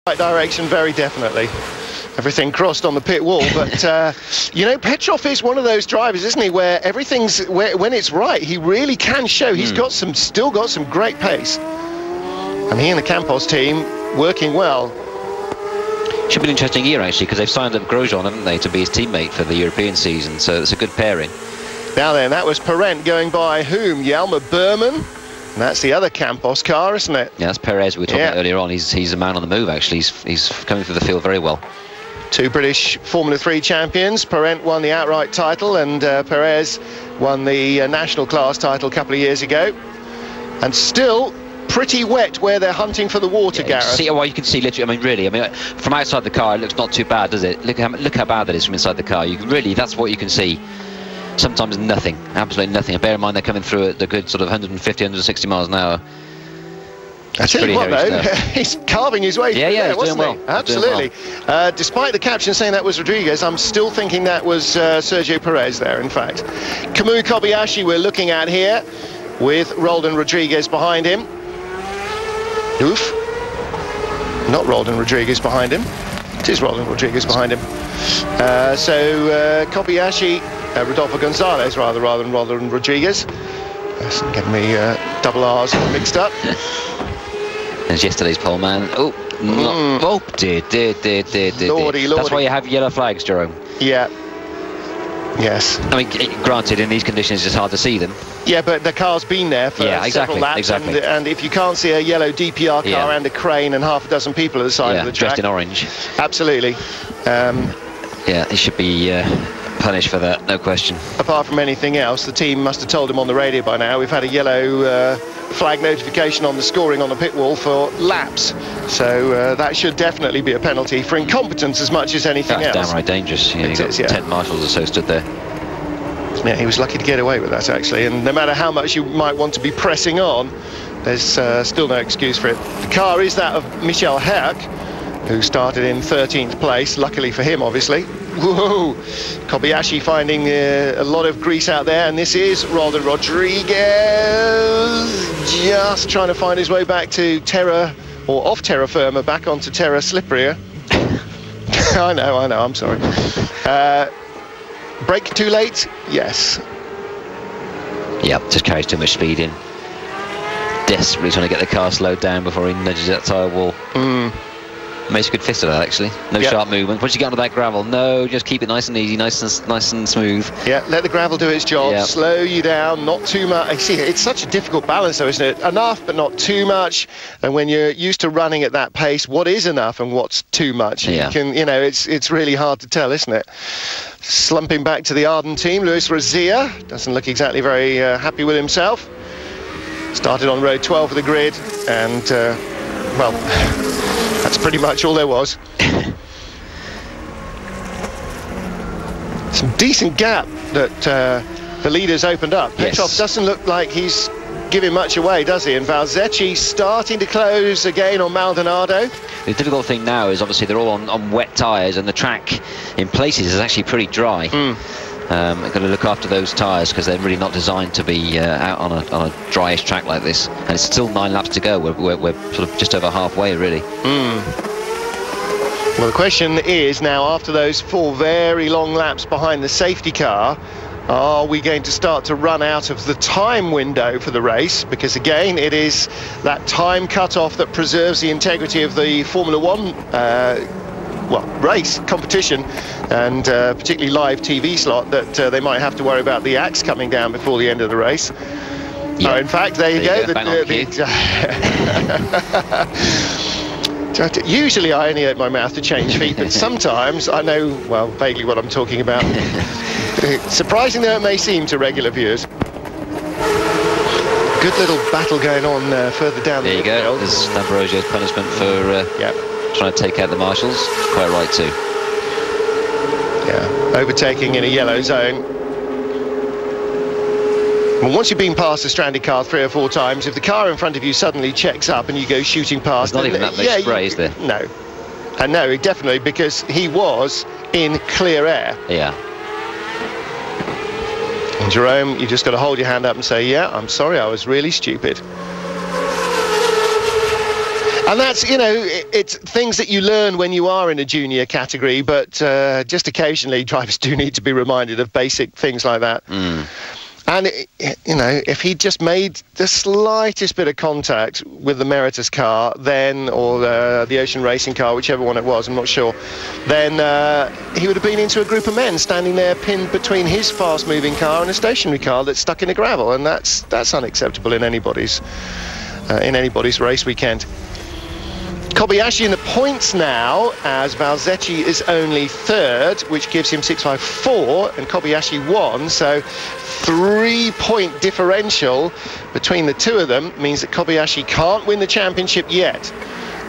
Right direction, very definitely. Everything crossed on the pit wall, but you know, Petrov is one of those drivers, isn't he, where everything's when it's right, he really can show. He's got still got some great pace, and he and the Campos team working well. Should be an interesting year actually, because they've signed up Grosjean, haven't they, to be his teammate for the European season, so it's a good pairing. Now then, that was Parent going by whom? Yelmer Berman. And that's the other Campos car, isn't it? Yeah, that's Perez we were talking about earlier on. He's a man on the move, actually. He's coming through the field very well. Two British Formula 3 champions. Parent won the outright title, and Perez won the national class title a couple of years ago. And still pretty wet where they're hunting for the water, Gareth. You can see literally, I mean, from outside the car, it looks not too bad, does it? Look how bad that is from inside the car. You really, that's what you can see. Sometimes nothing, absolutely nothing. And bear in mind they're coming through at the good sort of 150, 160 miles an hour. I tell you what, though, he's carving his way through there, wasn't he? Absolutely. Well. Despite the caption saying that was Rodriguez, I'm still thinking that was Sergio Perez there, in fact. Kamui Kobayashi we're looking at here, with Roldan Rodriguez behind him. Oof. Not Roldan Rodriguez behind him. It is Roldan Rodriguez behind him. So Kobayashi, Rodolfo Gonzalez rather than Roldan Rodriguez. That's getting me double R's mixed up. There's yesterday's pole man. Oh, oh dear. Lordy. That's why you have yellow flags, Jerome. Yeah. Yes. I mean, granted, in these conditions, it's hard to see them. Yeah, but the car's been there for several laps, and if you can't see a yellow DPR car and a crane and half a dozen people at the side of the track, dressed in orange. Absolutely. Yeah, he should be punished for that, no question. Apart from anything else, the team must have told him on the radio by now. We've had a yellow flag notification on the scoring on the pit wall for laps, so that should definitely be a penalty for incompetence as much as anything else. That's downright dangerous. You know, you've got 10 marshals or so stood there. Yeah, he was lucky to get away with that, actually, and no matter how much you might want to be pressing on, there's still no excuse for it. The car is that of Michel Herc, who started in 13th place, luckily for him, obviously. Whoa! Kobayashi finding a lot of grease out there, and this is Roldan Rodriguez just trying to find his way back to Terra, or off Terra Firma, back onto Terra Slipperia. I know, I'm sorry. Brake too late? Yes. Yep, just carries too much speed in. Desperately trying to get the car slowed down before he nudges that tyre wall. Makes a good fist of that, actually. No sharp movement. Once you get onto that gravel, no, just keep it nice and easy, nice and smooth. Yeah, let the gravel do its job. Slow you down, not too much. I see, it's such a difficult balance, though, isn't it? Enough, but not too much. And when you're used to running at that pace, what is enough and what's too much? You can, you know, it's really hard to tell, isn't it? Slumping back to the Arden team, Luis Razia doesn't look exactly very happy with himself. Started on row 12 of the grid, and well, that's pretty much all there was. Some decent gap that the leaders opened up. Petrov doesn't look like he's giving much away, does he? And Valzecchi starting to close again on Maldonado. The difficult thing now is obviously they're all on wet tyres, and the track in places is actually pretty dry. Got to look after those tyres because they're really not designed to be out on a dryish track like this. And it's still 9 laps to go. We're sort of just over halfway, really. Well, the question is now, after those 4 very long laps behind the safety car, are we going to start to run out of the time window for the race? Because again, it is that time cut-off that preserves the integrity of the Formula 1 race competition, and particularly live TV slot, that they might have to worry about the axe coming down before the end of the race. Oh, in fact, there you go. Usually I only open my mouth to change feet, but sometimes I know, well, vaguely what I'm talking about. Surprising though it may seem to regular viewers. Good little battle going on further down. There you go. There's Ambrosio's punishment for trying to take out the marshals. Quite right too. Yeah, overtaking in a yellow zone. Well, once you've been past a stranded car 3 or 4 times, if the car in front of you suddenly checks up and you go shooting past... There's not even that much spray, is there? No. And no, definitely, because he was in clear air. Yeah. And Jerome, you just got to hold your hand up and say, yeah, I'm sorry, I was really stupid. And that's, you know, it's things that you learn when you are in a junior category, but just occasionally drivers do need to be reminded of basic things like that. And, you know, if he just made the slightest bit of contact with the Meritus car then, or the Ocean Racing car, whichever one it was, I'm not sure, then he would have been into a group of men standing there pinned between his fast-moving car and a stationary car that's stuck in the gravel, and that's unacceptable in anybody's race weekend. Kobayashi in the points now, as Valsecchi is only third, which gives him 6.54, and Kobayashi won, so 3-point differential between the two of them means that Kobayashi can't win the championship yet.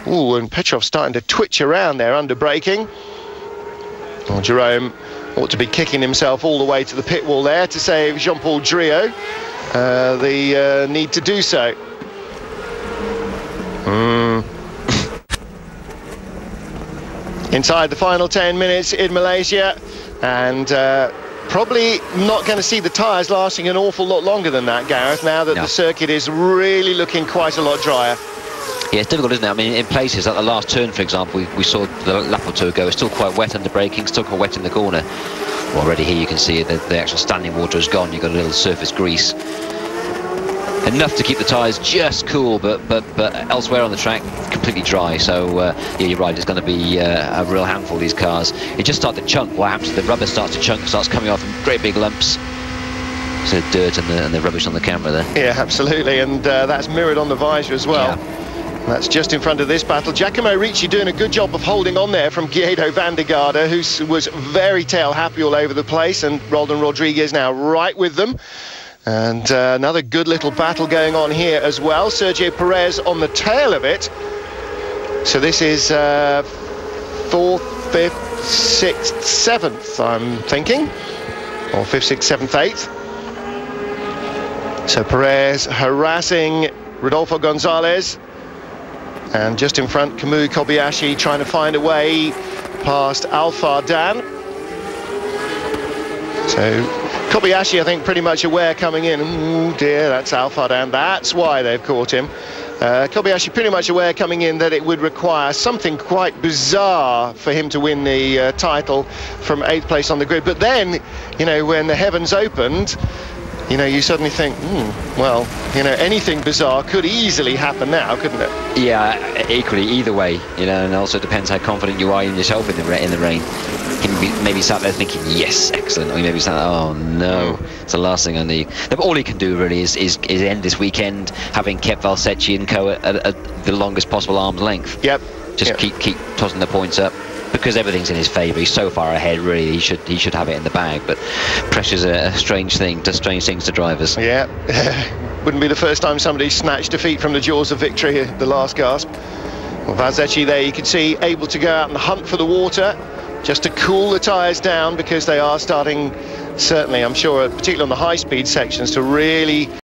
Ooh, and Petrov's starting to twitch around there under braking. Well, Jerome ought to be kicking himself all the way to the pit wall there to save Jean-Paul Driot the need to do so. Inside the final 10 minutes in Malaysia, and probably not going to see the tyres lasting an awful lot longer than that, Gareth, now that the circuit is really looking quite a lot drier. Yeah, it's difficult, isn't it? I mean, in places like the last turn, for example, we saw the lap or two ago, it's still quite wet under braking, still quite wet in the corner. Already here you can see that the actual standing water is gone, you've got a little surface grease. Enough to keep the tyres just cool, but elsewhere on the track, completely dry. So, yeah, you're right, it's going to be a real handful, these cars. It just starts to chunk. What happens is the rubber starts to chunk, starts coming off in great big lumps. So dirt and the rubbish on the camera there. Yeah, absolutely, and that's mirrored on the visor as well. Yeah. That's just in front of this battle. Giacomo Ricci doing a good job of holding on there from Guido van der Garde, who was very tail-happy all over the place, and Roldan Rodriguez now right with them. And another good little battle going on here as well. Sergio Perez on the tail of it. So this is 4th, 5th, 6th, 7th, I'm thinking. Or 5th, 6th, 7th, 8th. So Perez harassing Rodolfo Gonzalez. And just in front, Kamui Kobayashi trying to find a way past Alfar Dan. So Kobayashi, I think, pretty much aware coming in. Oh dear, that's Alfar Dan. That's why they've caught him. Kobayashi pretty much aware coming in that it would require something quite bizarre for him to win the title from 8th place on the grid. But then, you know, when the heavens opened, you know, you suddenly think, well, you know, anything bizarre could easily happen now, couldn't it? Yeah, equally, either way, you know, and also it depends how confident you are in yourself in the rain. He maybe sat there thinking, yes, excellent, or he maybe sat there, oh no, it's the last thing I need. But all he can do really is end this weekend having kept Valsecchi and co at the longest possible arm's length. Yep. Just keep tossing the points up, because everything's in his favour. He's so far ahead, really. He should have it in the bag. But pressure's a strange thing. Does strange things to drivers. Yeah, wouldn't be the first time somebody snatched defeat from the jaws of victory at the last gasp. Well, Valsecchi there, you can see, able to go out and hunt for the water, just to cool the tyres down, because they are starting, certainly, I'm sure, particularly on the high-speed sections, to really